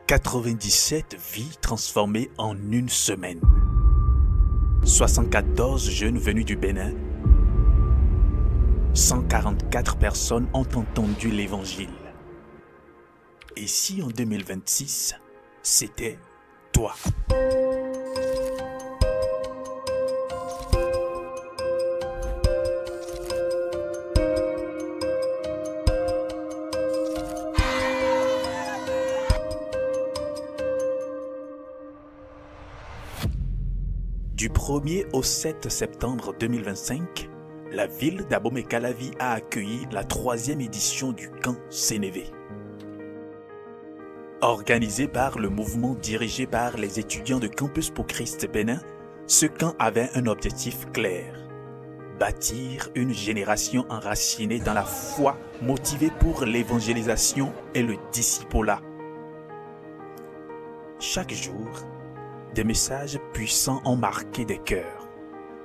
97 vies transformées en une semaine. 74 jeunes venus du Bénin. 144 personnes ont entendu l'Évangile. Et si en 2026, c'était toi? Du 1er au 7 septembre 2025, la ville d'Abomey-Calavi a accueilli la 3e édition du camp Sénévé. Organisé par le mouvement dirigé par les étudiants de Campus pour Christ Bénin, ce camp avait un objectif clair: bâtir une génération enracinée dans la foi, motivée pour l'évangélisation et le discipolat. Chaque jour, des messages puissants ont marqué des cœurs.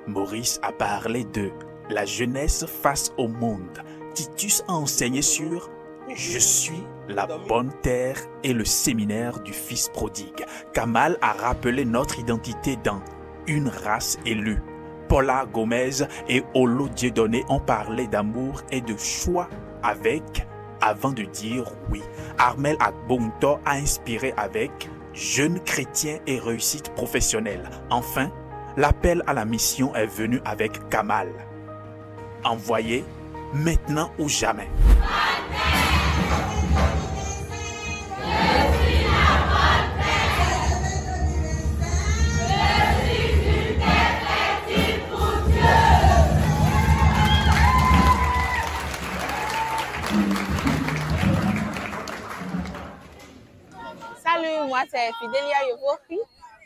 Maurice a parlé de la jeunesse face au monde. Titus a enseigné sur Je suis la bonne terre et le séminaire du Fils prodigue. Kamal a rappelé notre identité dans Une race élue. Paula Gomez et Olo Dieudonné ont parlé d'amour et de choix avec Avant de dire oui. Armel Agbonto a inspiré avec Jeunes chrétiens et réussite professionnelle. Enfin, l'appel à la mission est venu avec Kamal. Envoyé maintenant ou jamais. Salut, moi c'est Fidelia Yovofi.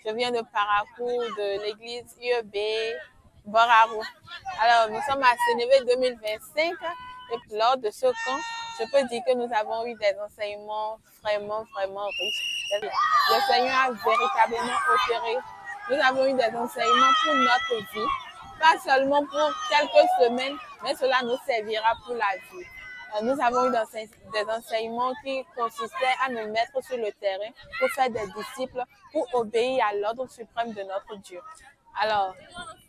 Je viens de Parakou, de l'église UEB Boraro. Alors, nous sommes à Sénévé 2025 et lors de ce camp, je peux dire que nous avons eu des enseignements vraiment riches. Le Seigneur a véritablement opéré. Nous avons eu des enseignements pour notre vie, pas seulement pour quelques semaines, mais cela nous servira pour la vie. Nous avons eu des enseignements qui consistaient à nous mettre sur le terrain pour faire des disciples, pour obéir à l'ordre suprême de notre Dieu. Alors,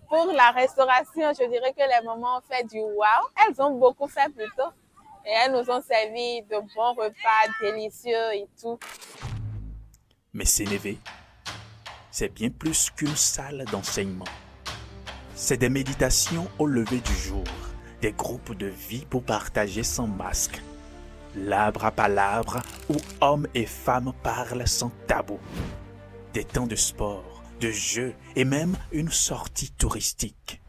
pour la restauration, je dirais que les mamans ont fait du wow. Elles ont beaucoup fait plutôt. Et elles nous ont servi de bons repas délicieux et tout. Mais Sénévé, c'est bien plus qu'une salle d'enseignement. C'est des méditations au lever du jour. Des groupes de vie pour partager sans masque. L'arbre à palabre où hommes et femmes parlent sans tabou. Des temps de sport, de jeux et même une sortie touristique.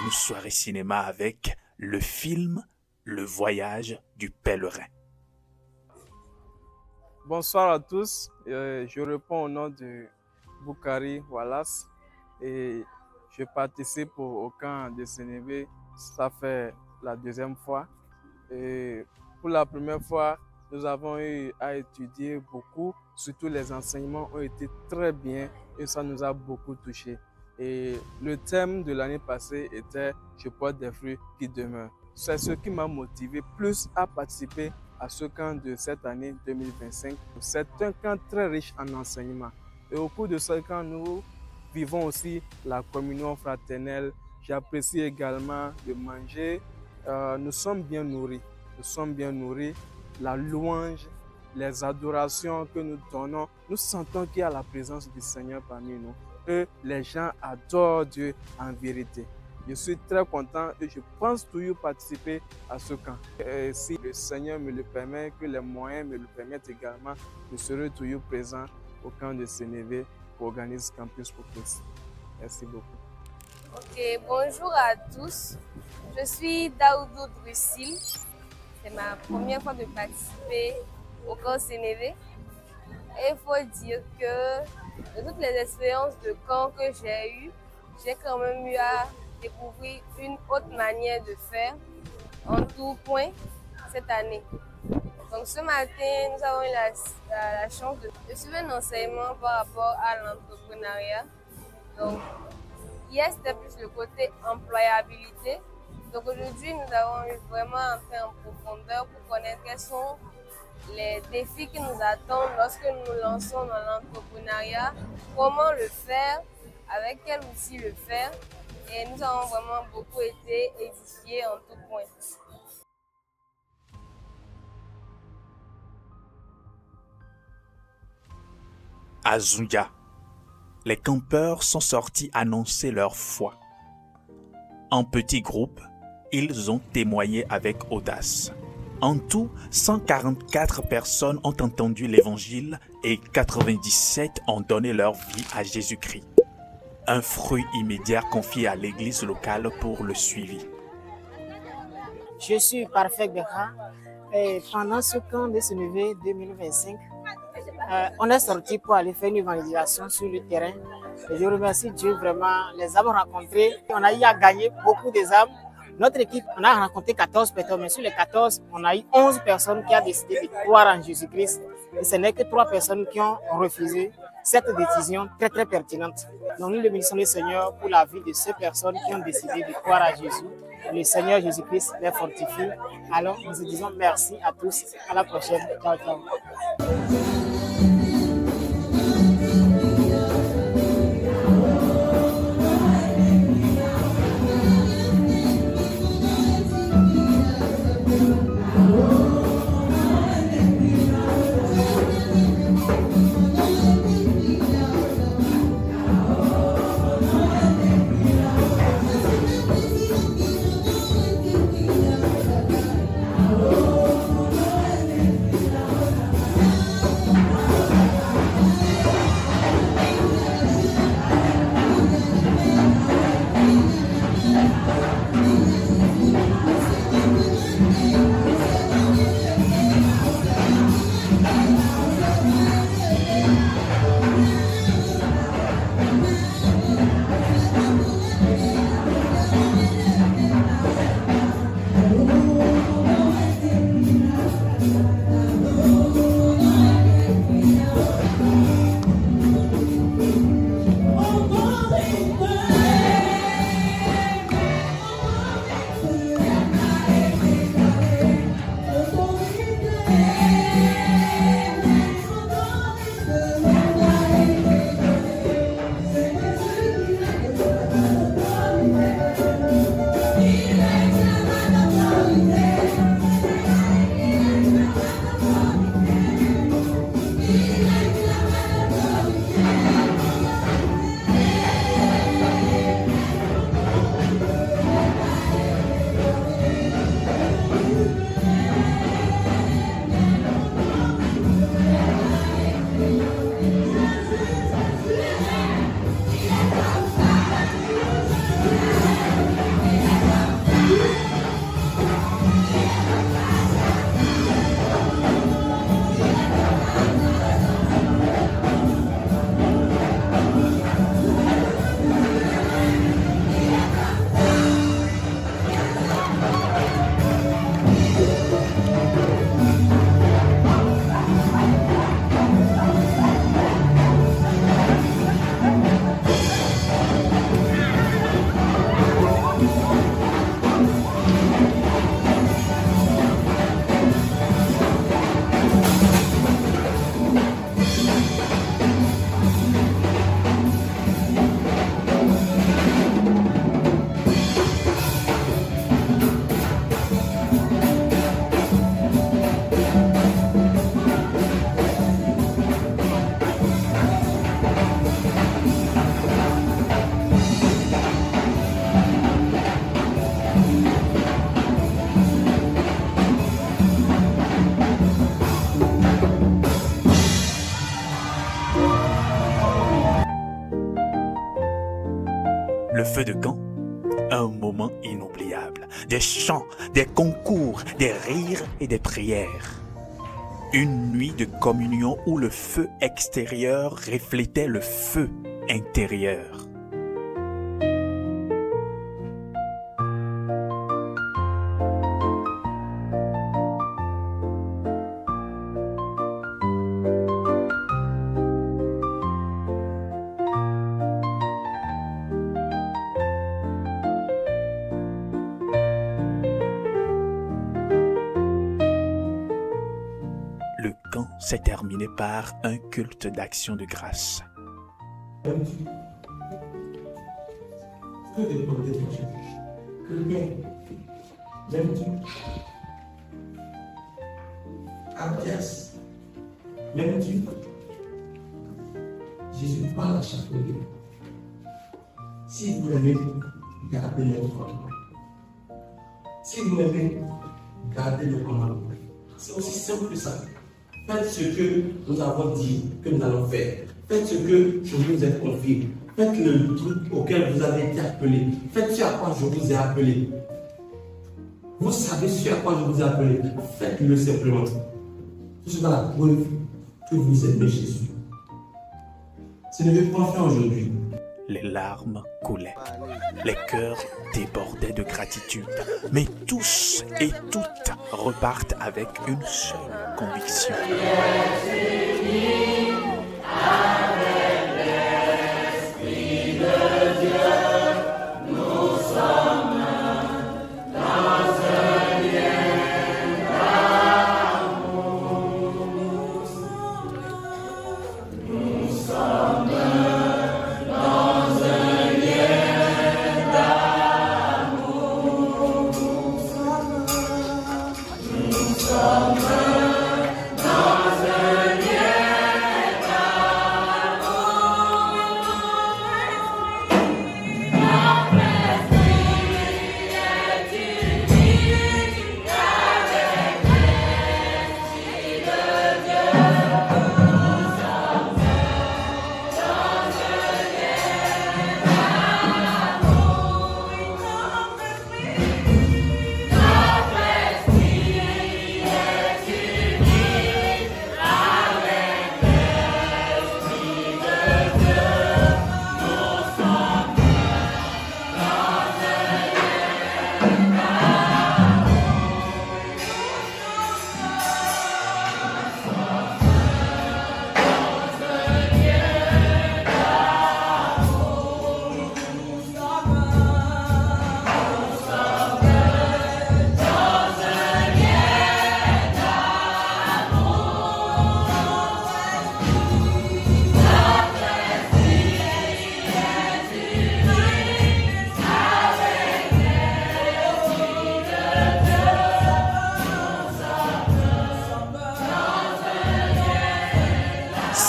Soirée cinéma avec le film Le Voyage du Pèlerin. Bonsoir à tous, je réponds au nom de Boukari Wallace et je participe au camp de Sénévé. Ça fait la 2e fois. Et pour la première fois, nous avons eu à étudier beaucoup, surtout les enseignements ont été très bien et ça nous a beaucoup touchés. Et le thème de l'année passée était « Je porte des fruits qui demeurent ». C'est ce qui m'a motivé plus à participer à ce camp de cette année 2025. C'est un camp très riche en enseignement. Et au cours de ce camp, nous vivons aussi la communion fraternelle. J'apprécie également de manger. Nous sommes bien nourris. Nous sommes bien nourris. La louange, les adorations que nous donnons, nous sentons qu'il y a la présence du Seigneur parmi nous. Et les gens adorent Dieu en vérité. Je suis très content et je pense toujours participer à ce camp. Et si le Seigneur me le permet, que les moyens me le permettent également, je serai toujours présent au camp de Sénévé pour organiser Campus pour Christ. Merci beaucoup. Ok, bonjour à tous. Je suis Daoudou Drussil. C'est ma première fois de participer au camp Sénévé. Et il faut dire que de toutes les expériences de camp que j'ai eues, j'ai quand même eu à découvrir une autre manière de faire en tout point cette année. Donc ce matin, nous avons eu la chance de suivre un enseignement par rapport à l'entrepreneuriat. Donc hier, c'était plus le côté employabilité. Donc aujourd'hui, nous avons eu vraiment entré en profondeur pour connaître quels sont les défis qui nous attendent lorsque nous nous lançons dans l'entrepreneuriat, comment le faire, avec quel outil le faire. Et nous avons vraiment beaucoup été édifiés en tout point. À Zouya, les campeurs sont sortis annoncer leur foi. En petits groupes, ils ont témoigné avec audace. En tout, 144 personnes ont entendu l'évangile et 97 ont donné leur vie à Jésus-Christ. Un fruit immédiat confié à l'église locale pour le suivi. Je suis Parfait Bekha et pendant ce camp de Sénévé 2025, on est sorti pour aller faire une évangélisation sur le terrain. Et je remercie Dieu vraiment, les âmes rencontrées. On a eu à gagner beaucoup des âmes. Notre équipe, on a rencontré 14 personnes, mais sur les 14, on a eu 11 personnes qui ont décidé de croire en Jésus-Christ. Et ce n'est que 3 personnes qui ont refusé cette décision très très pertinente. Donc nous bénissons le Seigneur pour la vie de ces personnes qui ont décidé de croire à Jésus. Le Seigneur Jésus-Christ les fortifie. Alors nous disons merci à tous. À la prochaine. Ciao, ciao. Le feu de camp Un moment inoubliable. Des chants, des concours, des rires et des prières. Une nuit de communion où le feu extérieur reflétait le feu intérieur. Le camp s'est terminé par un culte d'action de grâce. Jésus parle à chaque fois. Si vous l'aimez, gardez les commandements. Si vous l'aimez, gardez le commandement. C'est aussi simple que ça. Faites ce que nous avons dit que nous allons faire. Faites ce que je vous ai confié. Faites le truc auquel vous avez été appelé. Faites ce à quoi je vous ai appelé. Vous savez ce à quoi je vous ai appelé. Faites-le simplement. C'est la preuve que vous aimez Jésus. Ce n'est pas fait aujourd'hui. Les larmes coulaient, les cœurs débordaient de gratitude, mais tous et toutes repartent avec une seule conviction.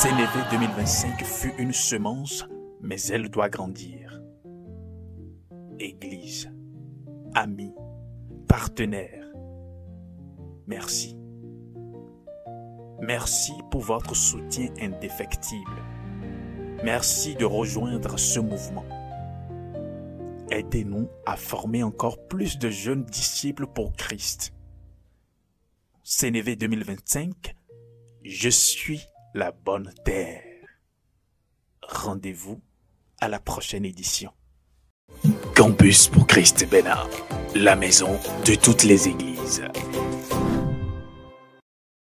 Sénévé 2025 fut une semence, mais elle doit grandir. Église, amis, partenaires, merci. Merci pour votre soutien indéfectible. Merci de rejoindre ce mouvement. Aidez-nous à former encore plus de jeunes disciples pour Christ. Sénévé 2025, je suis la bonne terre. Rendez-vous à la prochaine édition. Campus pour Christ Bénin, la maison de toutes les églises.